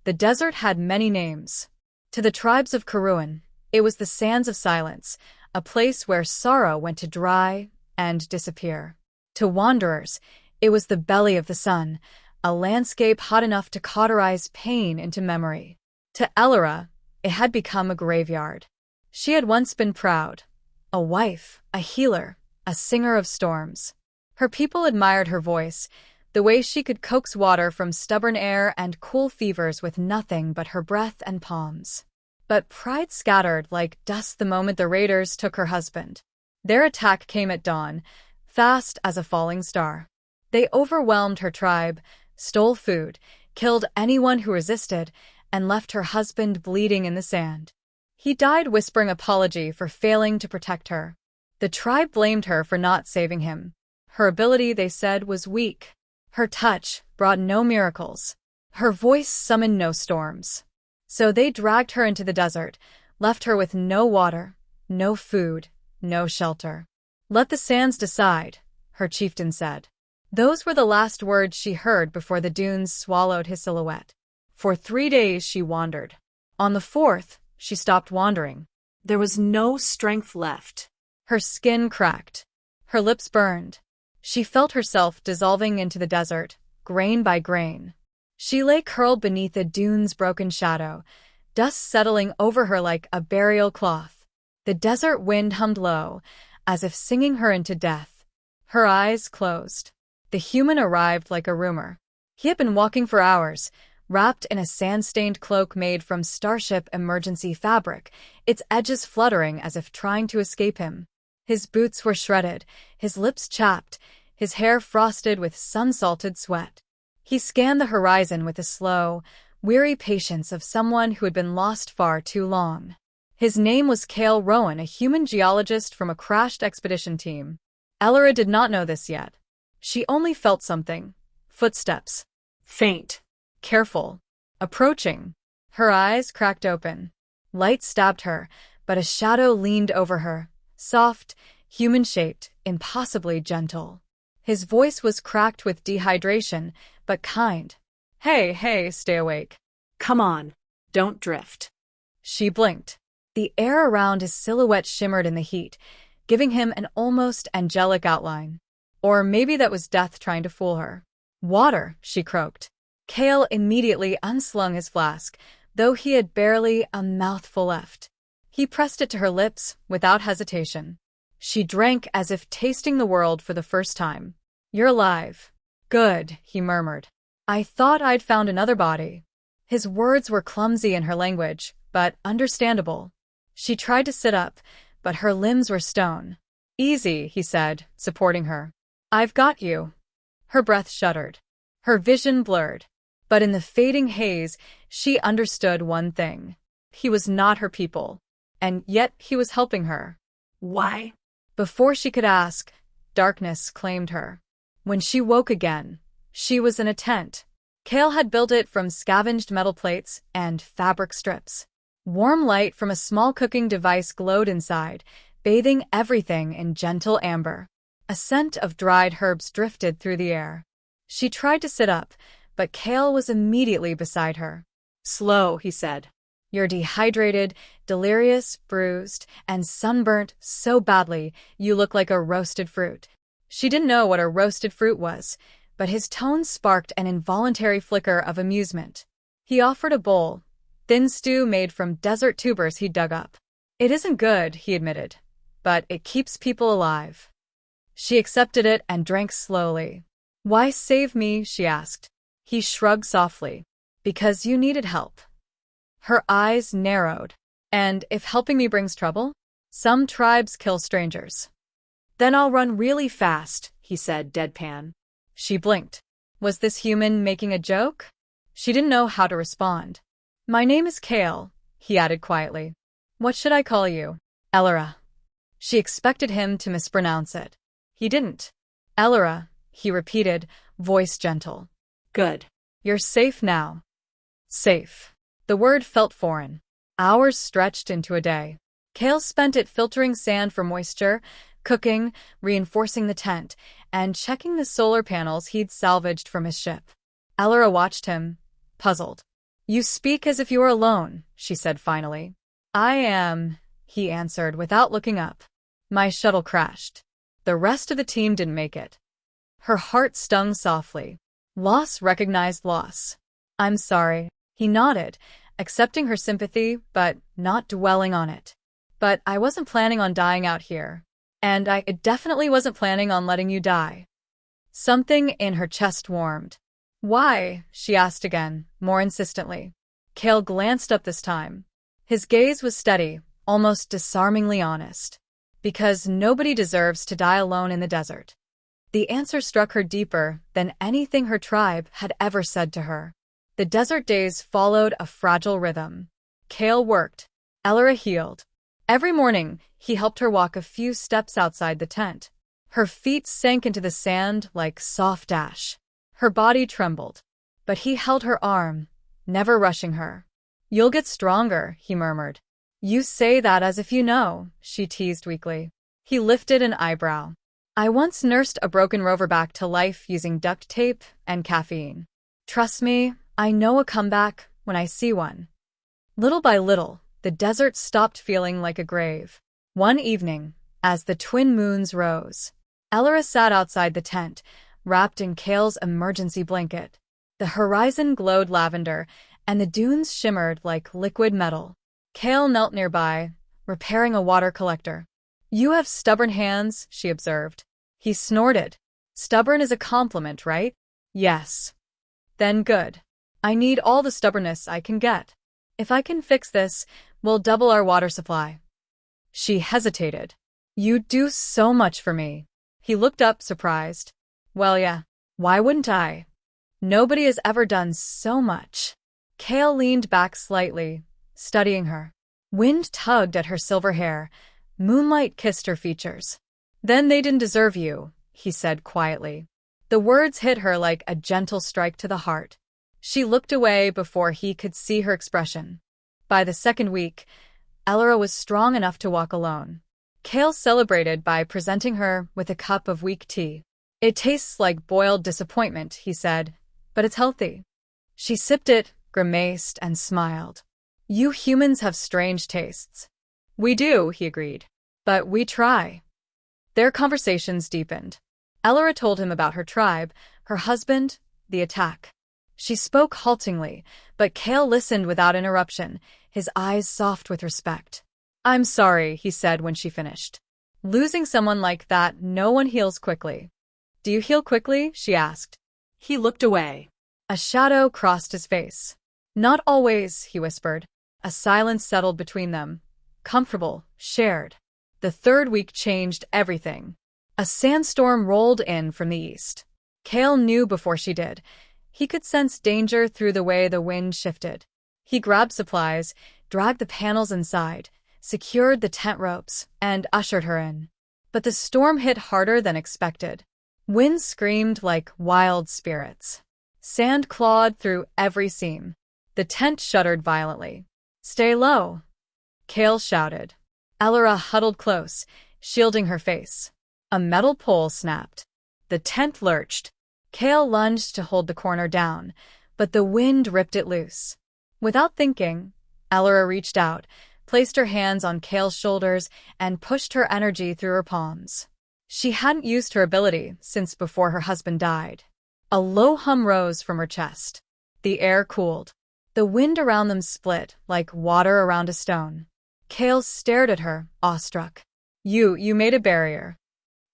The desert had many names. To the tribes of Karuan, it was the Sands of Silence, a place where sorrow went to dry and disappear. To wanderers, it was the belly of the sun, a landscape hot enough to cauterize pain into memory. To Elora, it had become a graveyard. She had once been proud, a wife, a healer, a singer of storms. Her people admired her voice, the way she could coax water from stubborn air and cool fevers with nothing but her breath and palms. But pride scattered like dust the moment the raiders took her husband. Their attack came at dawn, fast as a falling star. They overwhelmed her tribe, stole food, killed anyone who resisted, and left her husband bleeding in the sand. He died whispering apology for failing to protect her. The tribe blamed her for not saving him. Her ability, they said, was weak. Her touch brought no miracles. Her voice summoned no storms. So they dragged her into the desert, left her with no water, no food, no shelter. "Let the sands decide," her chieftain said. Those were the last words she heard before the dunes swallowed his silhouette. For 3 days she wandered. On the 4th, she stopped wandering. There was no strength left. Her skin cracked. Her lips burned. She felt herself dissolving into the desert, grain by grain. She lay curled beneath a dune's broken shadow, dust settling over her like a burial cloth. The desert wind hummed low, as if singing her into death. Her eyes closed. The human arrived like a rumor. He had been walking for hours, wrapped in a sand-stained cloak made from starship emergency fabric, its edges fluttering as if trying to escape him. His boots were shredded, his lips chapped, his hair frosted with sun-salted sweat. He scanned the horizon with the slow, weary patience of someone who had been lost far too long. His name was Cale Rowan, a human geologist from a crashed expedition team. Elora did not know this yet. She only felt something. Footsteps. Faint. Careful. Approaching. Her eyes cracked open. Light stabbed her, but a shadow leaned over her. Soft, human-shaped, impossibly gentle. His voice was cracked with dehydration, but kind. Hey, stay awake. Come on. Don't drift." She blinked. The air around his silhouette shimmered in the heat, giving him an almost angelic outline. Or maybe that was death trying to fool her. "Water," she croaked. Cale immediately unslung his flask, though he had barely a mouthful left. He pressed it to her lips without hesitation. She drank as if tasting the world for the first time. "You're alive." "Good," he murmured. "I thought I'd found another body." His words were clumsy in her language, but understandable. She tried to sit up, but her limbs were stone. "Easy," he said, supporting her. "I've got you." Her breath shuddered. Her vision blurred. But in the fading haze, she understood one thing. He was not her people. And yet he was helping her. Why? Before she could ask, darkness claimed her. When she woke again, she was in a tent. Cale had built it from scavenged metal plates and fabric strips. Warm light from a small cooking device glowed inside, bathing everything in gentle amber. A scent of dried herbs drifted through the air. She tried to sit up, but Cale was immediately beside her. "Slow," he said. "You're dehydrated, delirious, bruised, and sunburnt so badly you look like a roasted fruit." She didn't know what a roasted fruit was, but his tone sparked an involuntary flicker of amusement. He offered a bowl, thin stew made from desert tubers he'd dug up. "It isn't good," he admitted, "but it keeps people alive." She accepted it and drank slowly. "Why save me?" she asked. He shrugged softly. "Because you needed help." Her eyes narrowed. "And if helping me brings trouble? Some tribes kill strangers." "Then I'll run really fast," he said, deadpan. She blinked. Was this human making a joke? She didn't know how to respond. "My name is Cale," he added quietly. "What should I call you?" "Elora." She expected him to mispronounce it. He didn't. "Elora," he repeated, voice gentle. "Good. You're safe now." Safe. The word felt foreign. Hours stretched into a day. Cale spent it filtering sand for moisture, cooking, reinforcing the tent, and checking the solar panels he'd salvaged from his ship. Elora watched him, puzzled. You speak as if you were alone, she said finally. I am, he answered without looking up. My shuttle crashed. The rest of the team didn't make it. Her heart stung softly. Loss recognized loss. I'm sorry. He nodded, accepting her sympathy, but not dwelling on it. But I wasn't planning on dying out here. And I definitely wasn't planning on letting you die. Something in her chest warmed. Why? She asked again, more insistently. Cale glanced up this time. His gaze was steady, almost disarmingly honest. Because nobody deserves to die alone in the desert. The answer struck her deeper than anything her tribe had ever said to her. The desert days followed a fragile rhythm. Cale worked. Elora healed. Every morning, he helped her walk a few steps outside the tent. Her feet sank into the sand like soft ash. Her body trembled. But he held her arm, never rushing her. You'll get stronger, he murmured. You say that as if you know, she teased weakly. He lifted an eyebrow. I once nursed a broken rover back to life using duct tape and caffeine. Trust me, I know a comeback when I see one. Little by little, the desert stopped feeling like a grave. One evening, as the twin moons rose, Elora sat outside the tent, wrapped in Cale's emergency blanket. The horizon glowed lavender, and the dunes shimmered like liquid metal. Cale knelt nearby, repairing a water collector. You have stubborn hands, she observed. He snorted. Stubborn is a compliment, right? Yes. Then good. I need all the stubbornness I can get. If I can fix this, we'll double our water supply. She hesitated. You do so much for me. He looked up, surprised. Well, yeah. Why wouldn't I? Nobody has ever done so much. Cale leaned back slightly, studying her. Wind tugged at her silver hair. Moonlight kissed her features. Then they didn't deserve you, he said quietly. The words hit her like a gentle strike to the heart. She looked away before he could see her expression. By the second week, Elora was strong enough to walk alone. Cale celebrated by presenting her with a cup of weak tea. It tastes like boiled disappointment, he said, but it's healthy. She sipped it, grimaced, and smiled. You humans have strange tastes. We do, he agreed. But we try. Their conversations deepened. Elora told him about her tribe, her husband, the attack. She spoke haltingly, but Cale listened without interruption, his eyes soft with respect. I'm sorry, he said when she finished. Losing someone like that, no one heals quickly. Do you heal quickly? She asked. He looked away. A shadow crossed his face. Not always, he whispered. A silence settled between them. Comfortable, shared. The third week changed everything. A sandstorm rolled in from the east. Cale knew before she did. He could sense danger through the way the wind shifted. He grabbed supplies, dragged the panels inside, secured the tent ropes, and ushered her in. But the storm hit harder than expected. Wind screamed like wild spirits. Sand clawed through every seam. The tent shuddered violently. Stay low, Cale shouted. Elora huddled close, shielding her face. A metal pole snapped. The tent lurched. Cale lunged to hold the corner down, but the wind ripped it loose. Without thinking, Elora reached out, placed her hands on Cale's shoulders, and pushed her energy through her palms. She hadn't used her ability since before her husband died. A low hum rose from her chest. The air cooled. The wind around them split like water around a stone. Cale stared at her, awestruck. You made a barrier.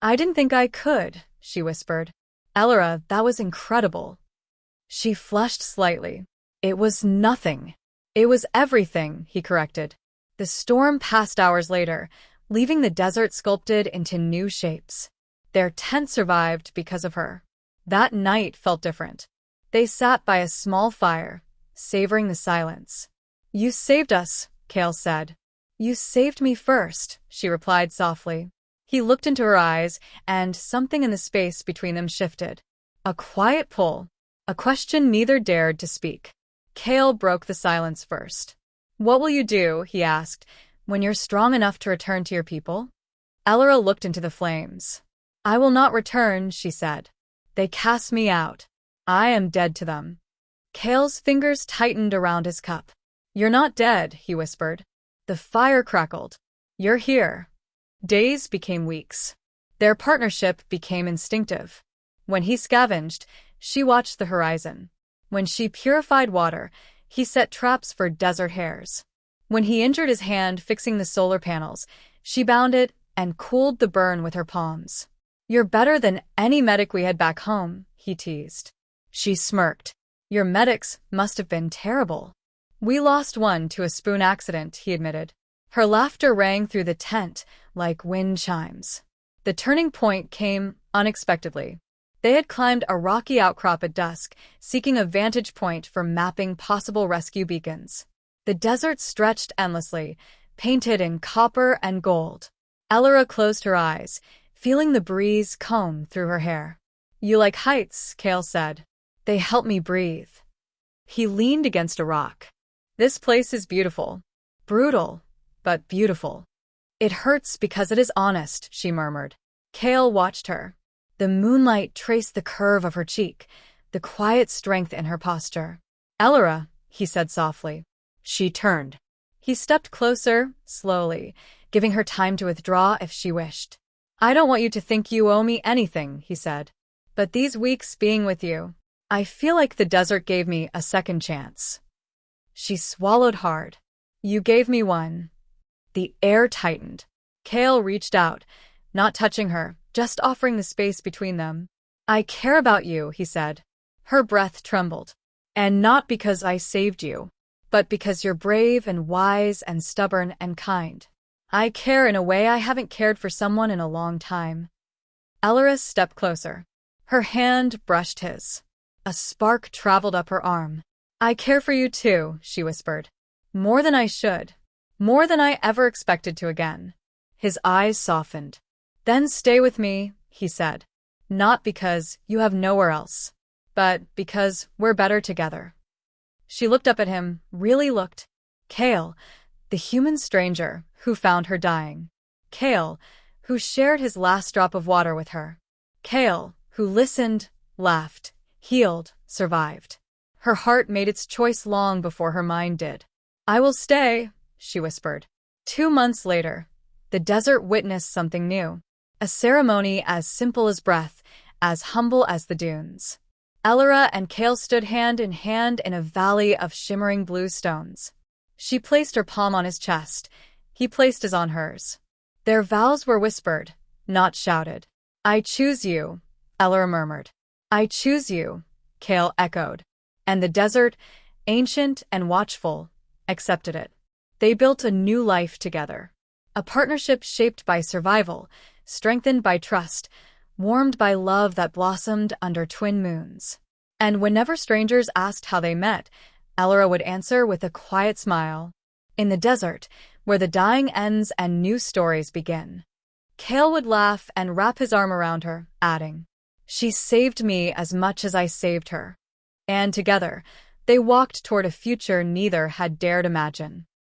I didn't think I could, she whispered. Elora, that was incredible. She flushed slightly. It was nothing. It was everything, he corrected. The storm passed hours later, leaving the desert sculpted into new shapes. Their tent survived because of her. That night felt different. They sat by a small fire, savoring the silence. You saved us, Cale said. You saved me first, she replied softly. He looked into her eyes, and something in the space between them shifted. A quiet pull, a question neither dared to speak. Cale broke the silence first. What will you do, he asked, when you're strong enough to return to your people? Elora looked into the flames. I will not return, she said. They cast me out. I am dead to them. Kale's fingers tightened around his cup. "You're not dead," he whispered. The fire crackled. "You're here." Days became weeks. Their partnership became instinctive. When he scavenged, she watched the horizon. When she purified water, he set traps for desert hares. When he injured his hand fixing the solar panels, she bound it and cooled the burn with her palms. "You're better than any medic we had back home," he teased. She smirked. "Your medics must have been terrible." "We lost one to a spoon accident," he admitted. Her laughter rang through the tent like wind chimes. The turning point came unexpectedly. They had climbed a rocky outcrop at dusk, seeking a vantage point for mapping possible rescue beacons. The desert stretched endlessly, painted in copper and gold. Elora closed her eyes, feeling the breeze comb through her hair. "You like heights," Kale said. "They help me breathe." He leaned against a rock. "This place is beautiful. Brutal, but beautiful." "It hurts because it is honest," she murmured. Kale watched her. The moonlight traced the curve of her cheek, the quiet strength in her posture. "Elora," he said softly. She turned. He stepped closer, slowly, giving her time to withdraw if she wished. "I don't want you to think you owe me anything," he said. "But these weeks being with you, I feel like the desert gave me a second chance." She swallowed hard. "You gave me one." The air tightened. Kale reached out, not touching her, just offering the space between them. "I care about you," he said. Her breath trembled. "And not because I saved you, but because you're brave and wise and stubborn and kind. I care in a way I haven't cared for someone in a long time." Elora stepped closer. Her hand brushed his. A spark traveled up her arm. "I care for you too," she whispered. "More than I should. More than I ever expected to again." His eyes softened. "Then stay with me," he said. "Not because you have nowhere else, but because we're better together." She looked up at him, really looked. Kale, the human stranger who found her dying. Kale, who shared his last drop of water with her. Kale, who listened, laughed, healed, survived. Her heart made its choice long before her mind did. "I will stay," she whispered. 2 months later, the desert witnessed something new. A ceremony as simple as breath, as humble as the dunes. Elora and Kale stood hand in hand in a valley of shimmering blue stones. She placed her palm on his chest. He placed his on hers. Their vows were whispered, not shouted. "I choose you," Elora murmured. "I choose you," Kale echoed. And the desert, ancient and watchful, accepted it. They built a new life together. A partnership shaped by survival, strengthened by trust, warmed by love that blossomed under twin moons. And whenever strangers asked how they met, Elora would answer with a quiet smile. "In the desert, where the dying ends and new stories begin." Kale would laugh and wrap his arm around her, adding, "She saved me as much as I saved her." And together, they walked toward a future neither had dared imagine.